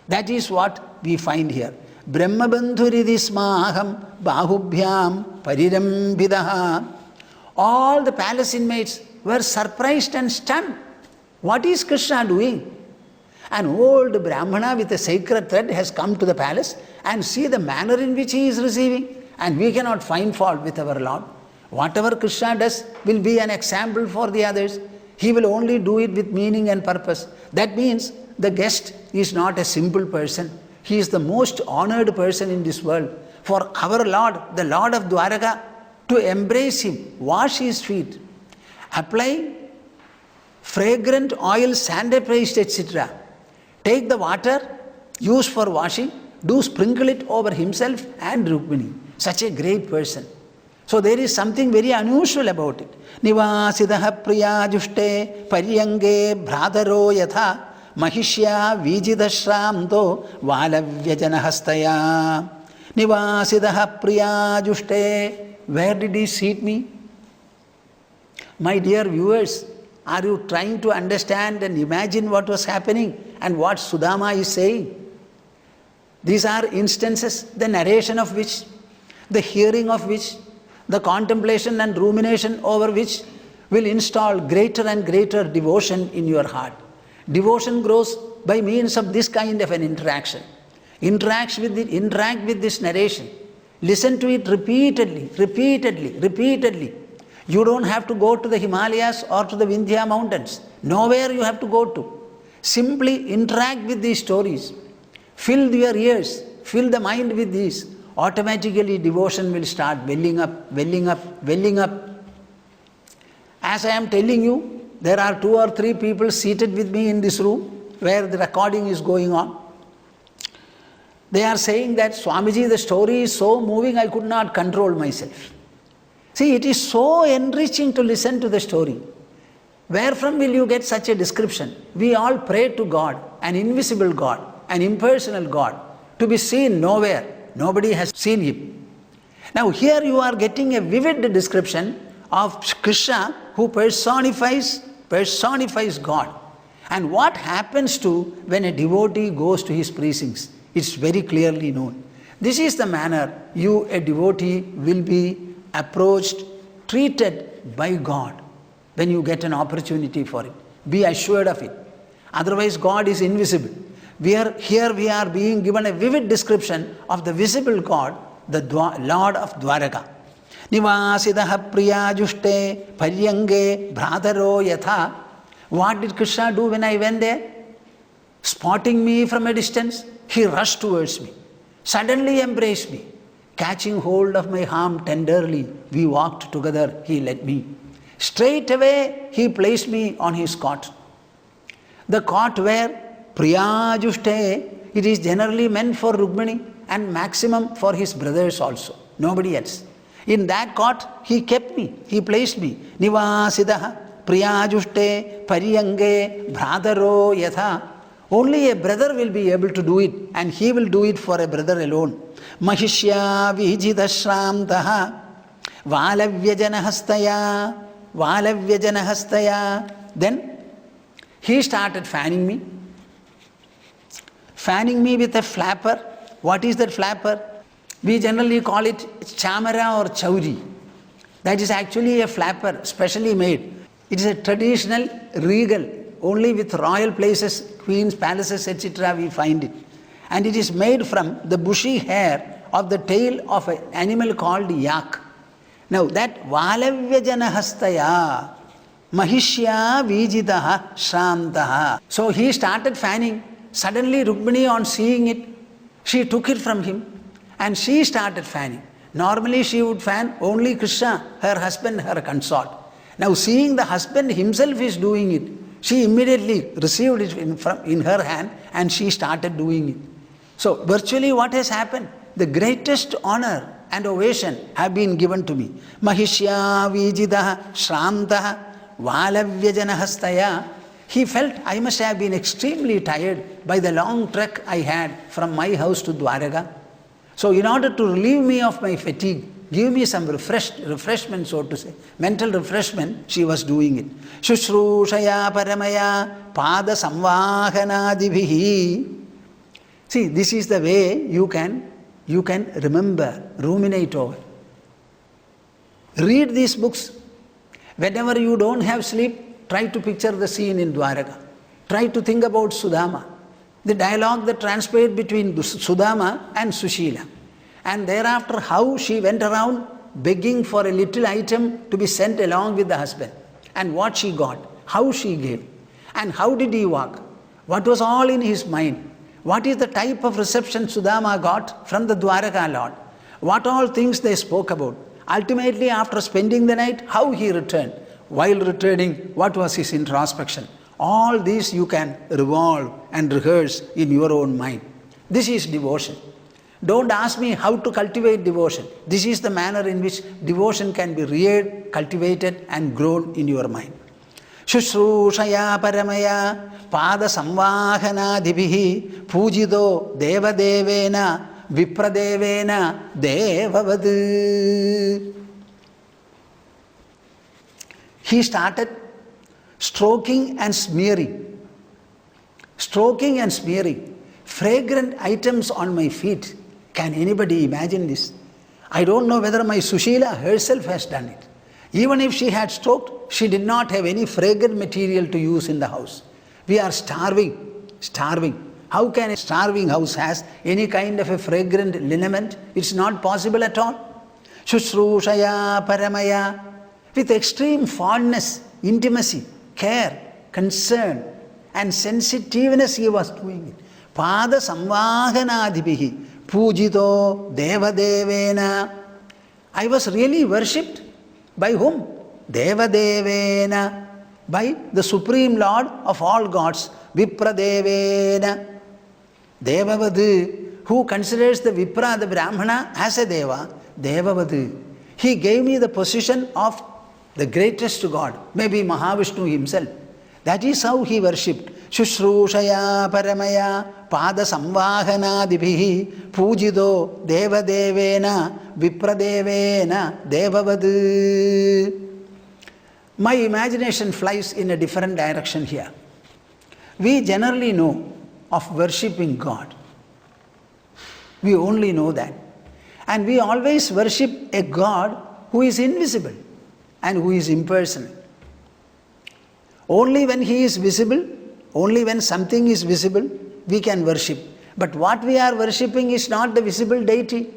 That is what we find here. Brahmabandhuridi smaham bahubhyam parirambhidaha. All the palace inmates were surprised and stunned. What is Krishna doing? An old Brahmana with a sacred thread has come to the palace, and see the manner in which he is receiving. And we cannot find fault with our Lord. Whatever Krishna does will be an example for the others. He will only do it with meaning and purpose. That means the guest is not a simple person. He is the most honored person in this world. For our Lord, the Lord of Dwaraka, to embrace him, wash his feet, apply fragrant oil, sandal paste, etc. Take the water, use for washing, sprinkle it over himself and Rukmini. Such a great person. So there is something very unusual about it. Nivasidaha priya jushte paryange bhradaro yatha mahishya vijidashramto valavyajanahastaya. Nivasidaha priya jushte. Where did he seat me? My dear viewers, are you trying to understand and imagine what was happening and what Sudama is saying? These are instances, the narration of which, the hearing of which, the contemplation and rumination over which will install greater and greater devotion in your heart. Devotion grows by means of this kind of an interaction. Interact with this narration. Listen to it repeatedly, repeatedly, repeatedly. You don't have to go to the Himalayas or to the Vindhya mountains. Nowhere you have to go to. Simply interact with these stories. Fill your ears, fill the mind with these. Automatically devotion will start welling up, welling up, welling up. As I am telling you, there are 2 or 3 people seated with me in this room where the recording is going on. They are saying that, Swamiji, the story is so moving, I could not control myself. See, it is so enriching to listen to the story. Where from will you get such a description? We all pray to God, an invisible God, an impersonal God, to be seen nowhere. Nobody has seen him. Now here you are getting a vivid description of Krishna who personifies God. And what happens to when a devotee goes to his precincts? It's very clearly known. This is the manner you, a devotee, will be approached, treated by God when you get an opportunity for it. Be assured of it. Otherwise God is invisible. Here we are being given a vivid description of the visible God, the Lord of Dwaraka. Nivasidaha priya jushte paryange bhradaro yatha. What did Krishna do when I went there? Spotting me from a distance, he rushed towards me, suddenly embraced me. Catching hold of my arm tenderly, we walked together, he led me. Straight away, he placed me on his cot. The cot where Priya Jushte, it is generally meant for Rukmini and maximum for his brothers also, nobody else. In that cot, he kept me, he placed me. Nivasidaha Priya Jushte Pariyange Bhradaro Yatha. Only a brother will be able to do it, and he will do it for a brother alone. Mahishya Vijidashramtaha Valavyajanahastaya Valavyajanahastaya. Then he started fanning me with a flapper. What is that flapper? We generally call it chamara or chauri. That is actually a flapper specially made. It is a traditional regal, only with royal places, queens, palaces, etc. we find it. And it is made from the bushy hair of the tail of an animal called yak. Now that Valavyajanahastaya Mahishya Vijidaha Shramtaha. So he started fanning. Suddenly Rukmini, on seeing it, she took it from him and she started fanning. Normally she would fan only Krishna, her husband, her consort. Now seeing the husband himself is doing it, she immediately received it in her hand and she started doing it. So virtually what has happened? The greatest honor and ovation have been given to me. Mahishya Vijidaha Shramtaha Valavyajanahastaya. He felt I must have been extremely tired by the long trek I had from my house to Dwaraka. So in order to relieve me of my fatigue, give me some refreshment, so to say, mental refreshment, she was doing it. Shushrushaya paramaya pada samvahanadibhihi. See, this is the way you can remember, ruminate over. Read these books. Whenever you don't have sleep, try to picture the scene in Dwaraka. Try to think about Sudama, the dialogue that transpired between Sudama and Sushila. And thereafter how she went around begging for a little item to be sent along with the husband. And what she got, how she gave, and how did he walk. What was all in his mind. What is the type of reception Sudama got from the Dwaraka Lord. What all things they spoke about. Ultimately, after spending the night, how he returned. While returning, what was his introspection. All these you can revolve and rehearse in your own mind. This is devotion. Don't ask me how to cultivate devotion. This is the manner in which devotion can be reared, cultivated and grown in your mind. Shushrooshaya paramaya pada samvahanadibhihi pujido devadevena vipradevena devavad. He started stroking and smearing fragrant items on my feet. Can anybody imagine this? I don't know whether my Sushila herself has done it. Even if she had stroked, she did not have any fragrant material to use in the house. We are starving. How can a starving house has any kind of a fragrant liniment? It's not possible at all. Shushrooshaya paramaya. With extreme fondness, intimacy, care, concern and sensitiveness he was doing it. Pada samvahanadibhihi Poojito devadevena. I was really worshipped. By whom? Devadevena. By the Supreme Lord of all gods. Vipradevena. Devavad. Who considers the Vipra, the Brahmana, as a Deva. Devavad. He gave me the position of the greatest God. Maybe Mahavishnu himself. That is how he worshipped. Shushrooshaya paramaya pada samvahanadibhihi pujido devadevena vipradevena devavad. My imagination flies in a different direction here. We generally know of worshipping God. We only know that. And we always worship a God who is invisible and who is impersonal. Only when he is visible, only when something is visible, we can worship. But what we are worshipping is not the visible deity,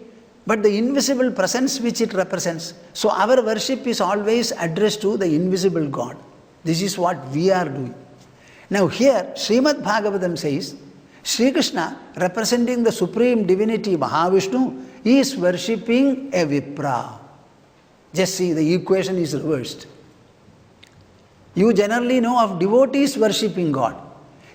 but the invisible presence which it represents. So our worship is always addressed to the invisible God. This is what we are doing. Now here, Sreemad Bhagavatam says, Sri Krishna, representing the supreme divinity Mahavishnu, is worshipping a Vipra. Just see, the equation is reversed. You generally know of devotees worshipping God.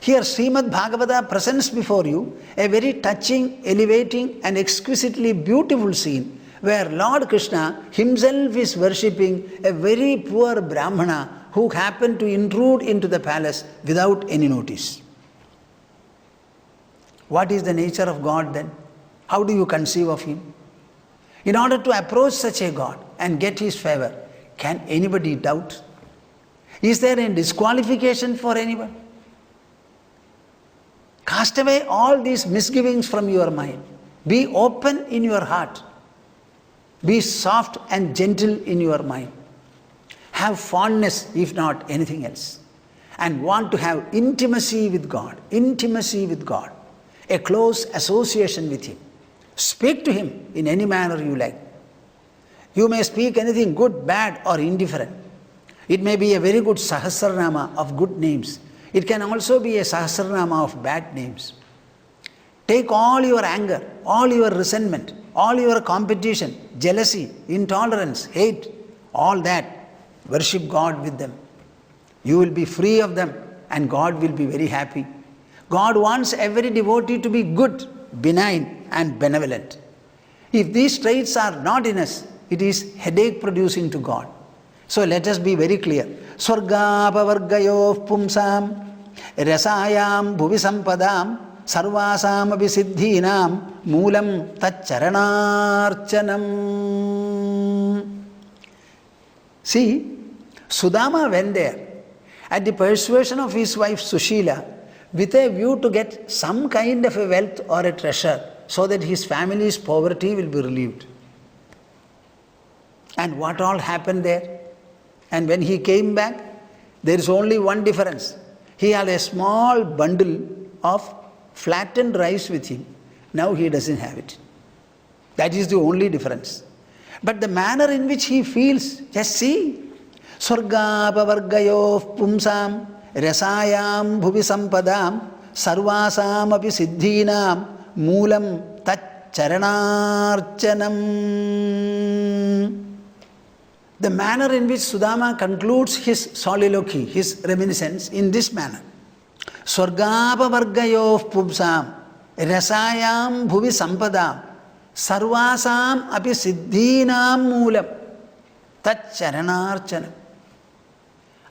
Here Srimad Bhagavata presents before you a very touching, elevating and exquisitely beautiful scene where Lord Krishna himself is worshipping a very poor Brahmana who happened to intrude into the palace without any notice. What is the nature of God then? How do you conceive of him? In order to approach such a God and get his favor, can anybody doubt? Is there a disqualification for anyone? Cast away all these misgivings from your mind. Be open in your heart. Be soft and gentle in your mind. Have fondness, if not anything else. And want to have intimacy with God. Intimacy with God. A close association with him. Speak to him in any manner you like. You may speak anything good, bad or indifferent. It may be a very good Sahasranama of good names. It can also be a Sahasranama of bad names. Take all your anger, all your resentment, all your competition, jealousy, intolerance, hate, all that. Worship God with them. You will be free of them and God will be very happy. God wants every devotee to be good, benign and benevolent. If these traits are not in us, it is headache producing to God. So let us be very clear. Swargapavargayof pumsam rasayam bhuvi sampadam sarvasam abhisiddhinam moolam taccharanarchanam. See, Sudama went there at the persuasion of his wife Sushila with a view to get some kind of a wealth or a treasure so that his family's poverty will be relieved. And what all happened there? And when he came back, there is only one difference. He had a small bundle of flattened rice with him. Now he doesn't have it. That is the only difference. But the manner in which he feels, just see. Swargapavargayof pumsam rasayam bhuvi sampadam sarvasam api siddhinam moolam tat charanarchanam. The manner in which Sudama concludes his soliloquy, his reminiscence, in this manner. Swargapavargayof pumsam rasayam bhuvi sampadam sarvasam api siddhinam moolam tat charanarchanam.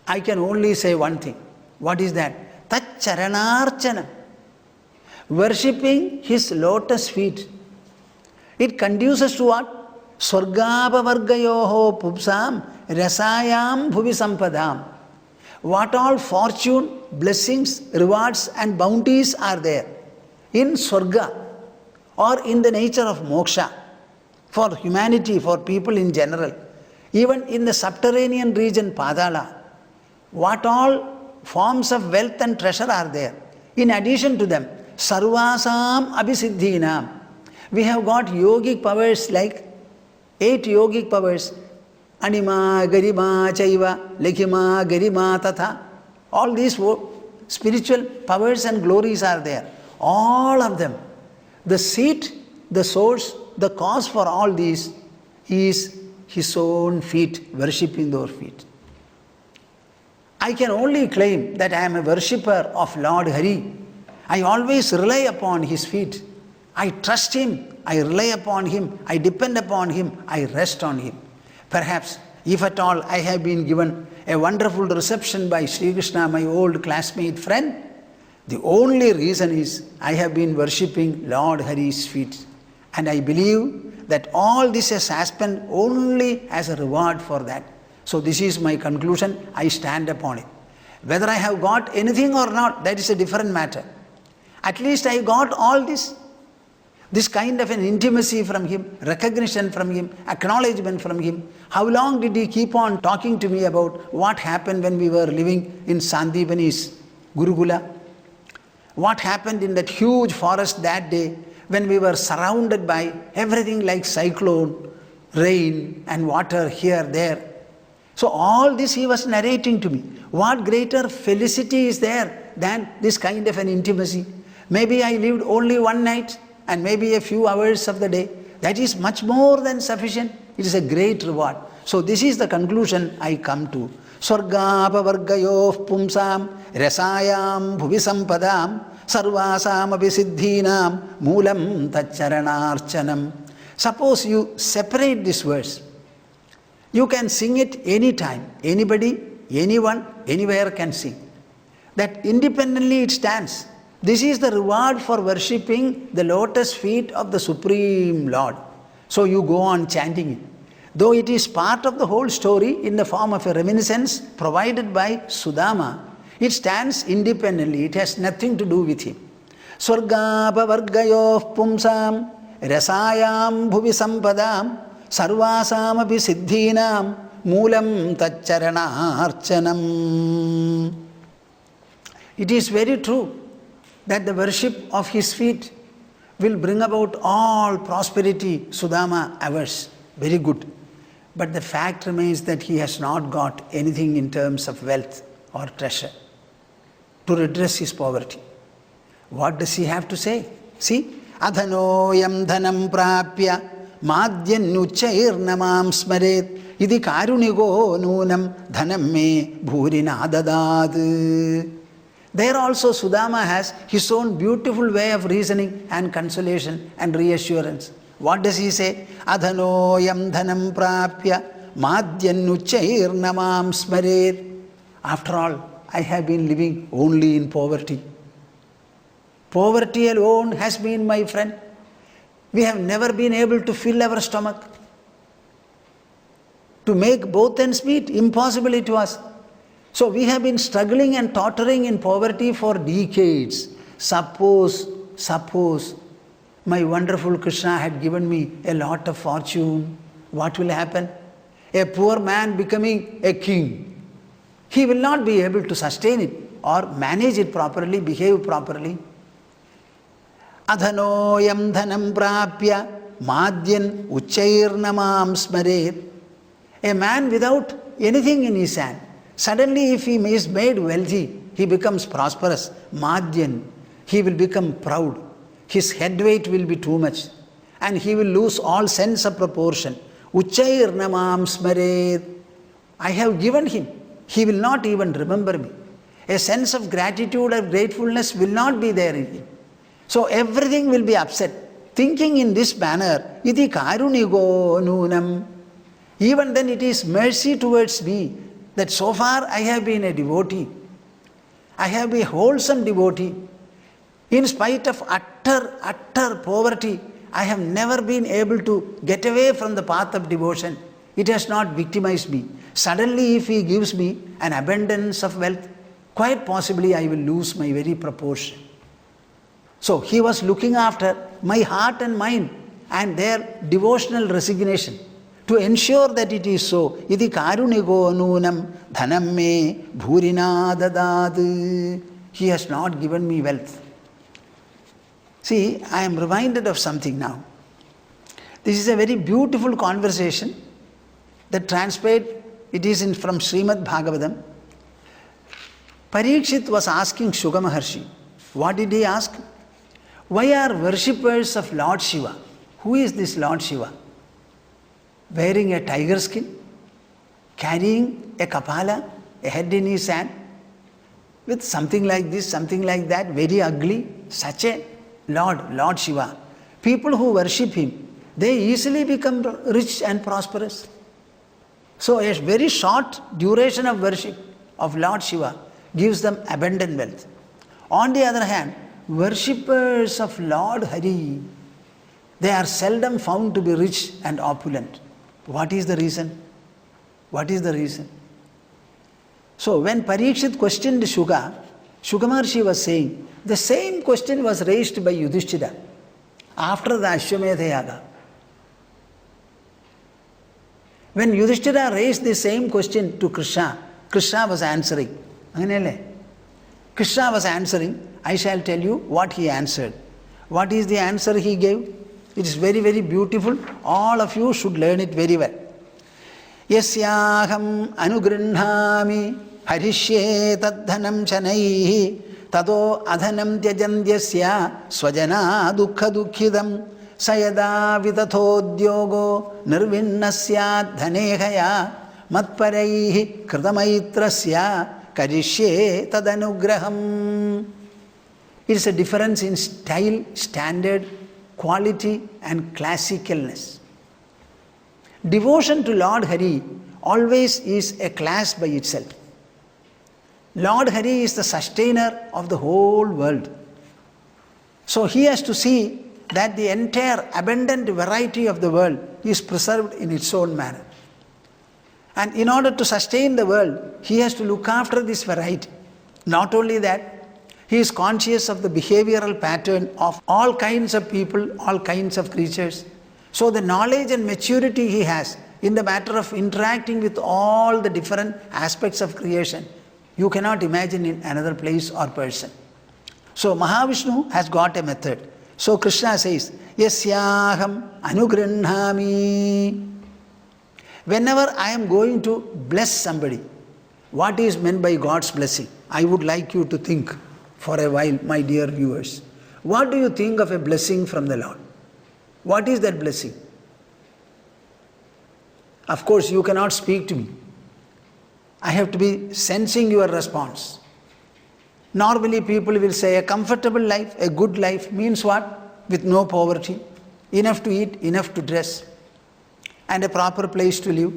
I can only say one thing. What is that? Tat charanarchanam. Worshipping his lotus feet. It conduces to what? Swargapavargayoho pupsam rasayam bhuvi sampadam. What all fortune, blessings, rewards and bounties are there in Swarga or in the nature of moksha for humanity, for people in general. Even in the subterranean region Padala, what all forms of wealth and treasure are there. In addition to them, sarvasam abhisiddhinam. We have got yogic powers like 8 yogic powers. Anima, Garima, Chaiva, Lekhima, Garima, Tatha. All these spiritual powers and glories are there. All of them. The seat, the source, the cause for all these is his own feet, worshipping those feet. I can only claim that I am a worshipper of Lord Hari. I always rely upon his feet. I trust him. I rely upon him. I depend upon him. I rest on him. Perhaps, if at all I have been given a wonderful reception by Sri Krishna, my old classmate friend, the only reason is I have been worshipping Lord Hari's feet. And I believe that all this has happened only as a reward for that. So this is my conclusion. I stand upon it. Whether I have got anything or not, that is a different matter. At least I got all this. This kind of an intimacy from him, recognition from him, acknowledgement from him. How long did he keep on talking to me about what happened when we were living in Sandipani's Gurukula? What happened in that huge forest that day when we were surrounded by everything like cyclone, rain and water here, there. So all this he was narrating to me. What greater felicity is there than this kind of an intimacy? Maybe I lived only one night and maybe a few hours of the day. That is much more than sufficient. It is a great reward. So this is the conclusion I come to. Swargapavargayof pumsam rasayam bhuvi sampadam sarvasam abhisiddhinam moolam tacharanarchanam. Suppose you separate this verse. You can sing it anytime. Anybody, anyone, anywhere can sing. That independently it stands. This is the reward for worshipping the lotus feet of the Supreme Lord. So you go on chanting it. Though it is part of the whole story in the form of a reminiscence provided by Sudama, it stands independently. It has nothing to do with him. Swargapavargayof pumsam rasayam bhuvi sampadam sarvasam api siddhinam moolam tacharanarchanam. It is very true that the worship of his feet will bring about all prosperity Sudama avers. Very good. But the fact remains that he has not got anything in terms of wealth or treasure to redress his poverty. What does he have to say? See, adhanoyam dhanam prapya madhyanyuchairnamam smaret idi karunigo nunam dhanam me bhurina dadad. There also Sudama has his own beautiful way of reasoning and consolation and reassurance. What does he say? Adhanoyam dhanam prapya madhyanyuchairnamam smaret. After all, I have been living only in poverty. Poverty alone has been my friend. We have never been able to fill our stomach. To make both ends meet, impossible to us. So we have been struggling and tottering in poverty for decades. Suppose my wonderful Krishna had given me a lot of fortune, what will happen? A poor man becoming a king. He will not be able to sustain it or manage it properly, behave properly. Adhanoyam dhanam prapya madhyan uchairnamam smaret. A man without anything in his hand, suddenly if he is made wealthy, he becomes prosperous. Madhyan, he will become proud. His head weight will be too much and he will lose all sense of proportion. Uchairnamam smaret. I have given him. He will not even remember me. A sense of gratitude or gratefulness will not be there in him. So everything will be upset. Thinking in this manner, iti karunigo nunam. Even then it is mercy towards me that so far I have been a devotee. I have been a wholesome devotee. In spite of utter poverty, I have never been able to get away from the path of devotion. It has not victimized me. Suddenly if he gives me an abundance of wealth, quite possibly I will lose my very proportion. So he was looking after my heart and mind and their devotional resignation to ensure that it is so. Iti karunigo nunam dhanam me bhurina dadad. He has not given me wealth. See, I am reminded of something now. This is a very beautiful conversation that transpired. It is from Sreemad Bhaagavatam. Parikshit was asking Shuga Maharshi. What did he ask? Why are worshippers of Lord Shiva? Who is this Lord Shiva? Wearing a tiger skin, carrying a kapala, a head in his hand, with something like this, something like that, very ugly, such a Lord Shiva. People who worship him, they easily become rich and prosperous. So a very short duration of worship of Lord Shiva gives them abundant wealth. On the other hand, worshippers of Lord Hari, they are seldom found to be rich and opulent. What is the reason? What is the reason? So when Parikshit questioned Shuga Maharshi was saying, the same question was raised by Yudhishthira after the Ashwamedha Yaga. When Yudhishthira raised the same question to Krishna, Krishna was answering. Krishna was answering. I shall tell you what he answered. What is the answer he gave? It is very, very beautiful. All of you should learn it very well. Yasyaham anugrinhami harishye tadhanam chanaihi tado adhanam tyajandyasya swajana dukkha dukkhidam sayada vitathodyogo nirvinnasyad dhanehaya matparaihi kritamaitrasya karishye tadanugraham. It is a difference in style, standard, quality and classicalness. Devotion to Lord Hari always is a class by itself. Lord Hari is the sustainer of the whole world. So he has to see that the entire abundant variety of the world is preserved in its own manner. And in order to sustain the world, he has to look after this variety. Not only that, he is conscious of the behavioral pattern of all kinds of people, all kinds of creatures. So the knowledge and maturity he has in the matter of interacting with all the different aspects of creation, you cannot imagine in another place or person. So Mahavishnu has got a method. So Krishna says, Yasyaham anugrinhami. Whenever I am going to bless somebody, what is meant by God's blessing? I would like you to think for a while, my dear viewers. What do you think of a blessing from the Lord? What is that blessing? Of course, you cannot speak to me. I have to be sensing your response. Normally, people will say a comfortable life, a good life means what? With no poverty, enough to eat, enough to dress, and a proper place to live.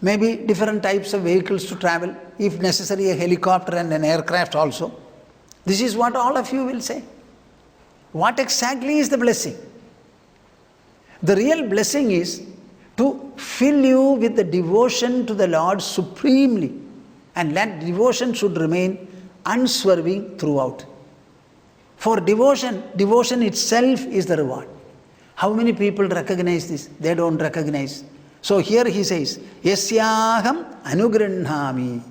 Maybe different types of vehicles to travel, if necessary a helicopter and an aircraft also. This is what all of you will say. What exactly is the blessing? The real blessing is to fill you with the devotion to the Lord supremely, And that devotion should remain unswerving throughout. For devotion itself is the reward. How many people recognize this? They don't recognize. So here he says, Yasyaham anugrinhami.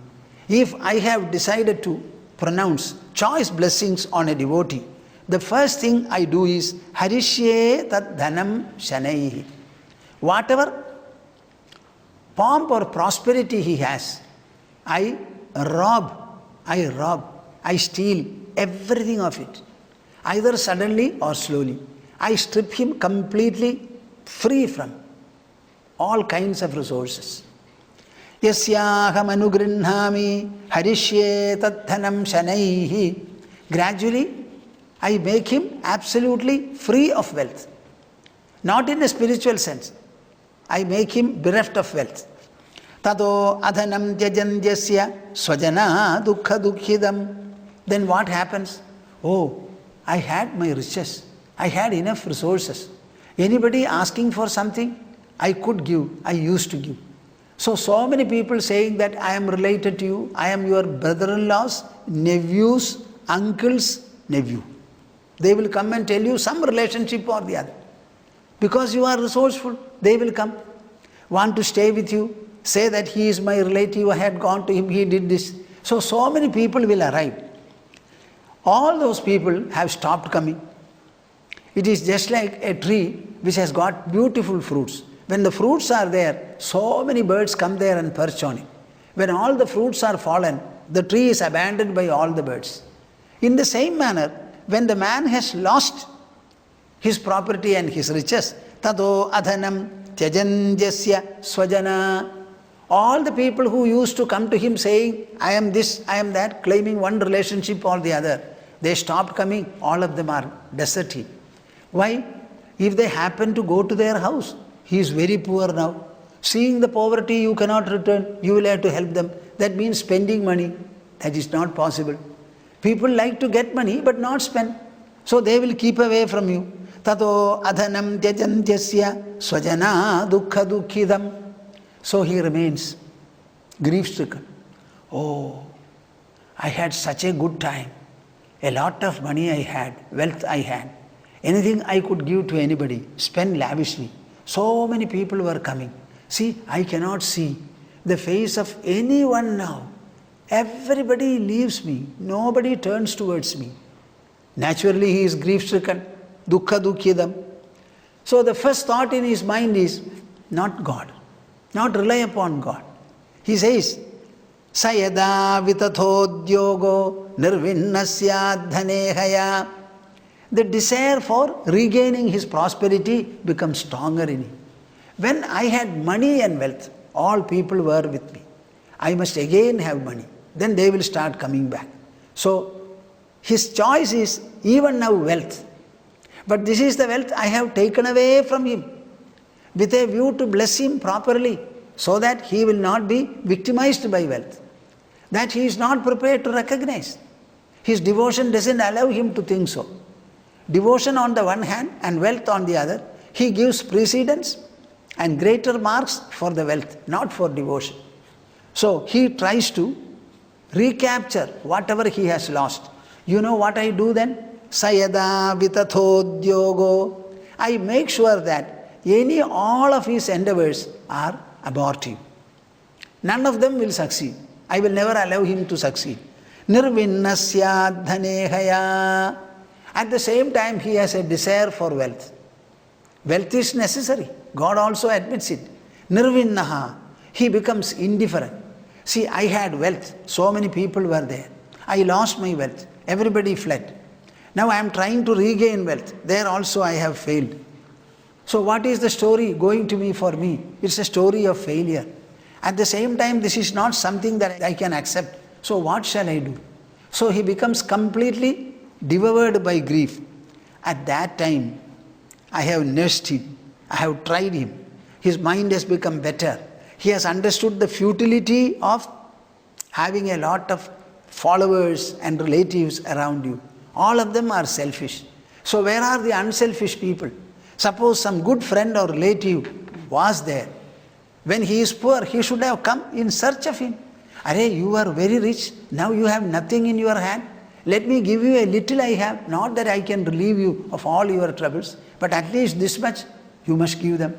If I have decided to pronounce choice blessings on a devotee, the first thing I do is harishye tad dhanam shanaihi. Whatever pomp or prosperity he has, I steal everything of it, either suddenly or slowly. I strip him completely free from all kinds of resources. Yasyaham anugrinhami harishye tad dhanam shanaihi. Gradually, I make him absolutely free of wealth. Not in a spiritual sense. I make him bereft of wealth. Tato adhanam tyajandyasya swajana dukkha dukkhidam. Then what happens? Oh, I had my riches. I had enough resources. Anybody asking for something, I could give. I used to give. So many people saying that I am related to you. I am your brother-in-law's nephew's uncle's nephew. They will come and tell you some relationship or the other. Because you are resourceful, they will come. Want to stay with you, say that he is my relative, I had gone to him, he did this. So many people will arrive. All those people have stopped coming. It is just like a tree which has got beautiful fruits. When the fruits are there, so many birds come there and perch on it. When all the fruits are fallen, the tree is abandoned by all the birds. In the same manner, when the man has lost his property and his riches, tato adhanam tyajandyasya swajana. All the people who used to come to him saying, I am this, I am that, claiming one relationship or the other, they stopped coming. All of them are deserted. Why? If they happen to go to their house, he is very poor now. Seeing the poverty you cannot return, you will have to help them. That means spending money. That is not possible. People like to get money but not spend. So they will keep away from you. Tato adhanam tyajantyasya swajana dukkha dukkhidam. So he remains grief-stricken. Oh, I had such a good time. A lot of money I had, wealth I had. Anything I could give to anybody, spend lavishly. So many people were coming. See, I cannot see the face of anyone now. Everybody leaves me. Nobody turns towards me. Naturally, he is grief-stricken. Dukkha dukkhidam. So the first thought in his mind is not God. Not rely upon God. He says, Sayada vitathodyogo nirvinnasya dhanehaya. The desire for regaining his prosperity becomes stronger in him. When I had money and wealth, all people were with me. I must again have money. Then they will start coming back. So his choice is even now wealth. But this is the wealth I have taken away from him with a view to bless him properly so that he will not be victimized by wealth. That he is not prepared to recognize. His devotion doesn't allow him to think so. Devotion on the one hand and wealth on the other, he gives precedence and greater marks for the wealth, not for devotion. So he tries to recapture whatever he has lost. You know what I do then? Sayada vitathodyogo. I make sure that all of his endeavors are abortive. None of them will succeed. I will never allow him to succeed. Nirvinnasya dhanehaya. At the same time, he has a desire for wealth. Wealth is necessary. God also admits it. Nirvinnaha. He becomes indifferent. See, I had wealth. So many people were there. I lost my wealth. Everybody fled. Now I am trying to regain wealth. There also I have failed. So what is the story going to be for me? It's a story of failure. At the same time, this is not something that I can accept. So what shall I do? So he becomes completely devoured by grief. At that time, I have nursed him. I have tried him. His mind has become better. He has understood the futility of having a lot of followers and relatives around you. All of them are selfish. So where are the unselfish people? Suppose some good friend or relative was there. When he is poor, he should have come in search of him. Arey, you are very rich, now you have nothing in your hand. Let me give you a little I have, not that I can relieve you of all your troubles, but at least this much you must give them.